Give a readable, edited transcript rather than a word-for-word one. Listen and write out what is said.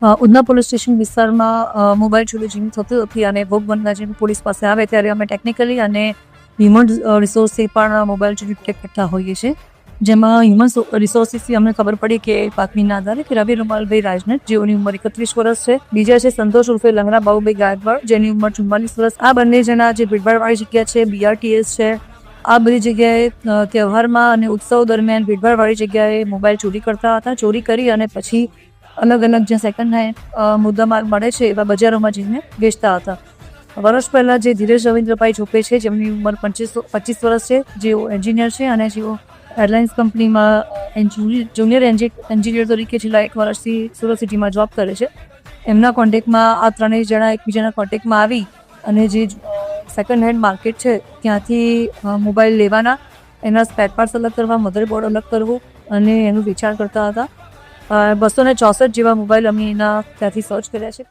Udhna police station વિસ્તારમાં mobile ચોરી જેવી થતી હતી અને ભોગ બનનાર જેમ પોલીસ પાસે આવે ત્યારે અમે ટેકનિકલી અને હ્યુમન રિસોર્સથી પણ મોબાઈલ ચોરી ડિટેક્ટ કરતા હોઈએ છીએ, જેમાં હ્યુમન રિસોર્સિસથી અમને ખબર પડી કે બાતમીના આધારે કે રવિ રૂમાલભાઈ રાજનટ, જેઓની ઉંમર 31 વર્ષ છે, બીજા છે સંતોષ ઉર્ફે લંગડા બાબુભાઈ ગાયકવાડ, જેની ઉંમર 44 વર્ષ. આ બંને જણા જે ભીડભાડવાળી જગ્યા છે BRTS છે, આ બધી જગ્યાએ તહેવારમાં અને ઉત્સવ દરમિયાન ભીડભાડવાળી જગ્યાએ મોબાઈલ ચોરી કરતા હતા. ચોરી કરી અને પછી અલગ અલગ જે સેકન્ડ હેન્ડ મુદ્દામાલ મળે છે એવા બજારોમાં જઈને વેચતા હતા. વર્ષ પહેલાં જે ધીરેજ રવિન્દ્રભાઈ ઝોપે છે, જેમની ઉંમર 25 વર્ષ છે, જેઓ એન્જિનિયર છે અને જેઓ એરલાઇન્સ કંપનીમાં જુનિયર એન્જિનિયર તરીકે છેલ્લા 1 વર્ષથી સુરત સિટીમાં જોબ કરે છે, એમના કોન્ટેક્ટમાં આ ત્રણેય જણા એકબીજાના કોન્ટેક્ટમાં આવી અને જે સેકન્ડ હેન્ડ માર્કેટ છે ત્યાંથી મોબાઈલ લેવાના, એના સ્પેર પાર્ટ્સ અલગ કરવા, મધરબોર્ડ અલગ કરવું અને એનું વેચાણ કરતા હતા. 264 જેવા મોબાઈલ અમે એના ત્યાંથી સર્ચ કર્યા છે.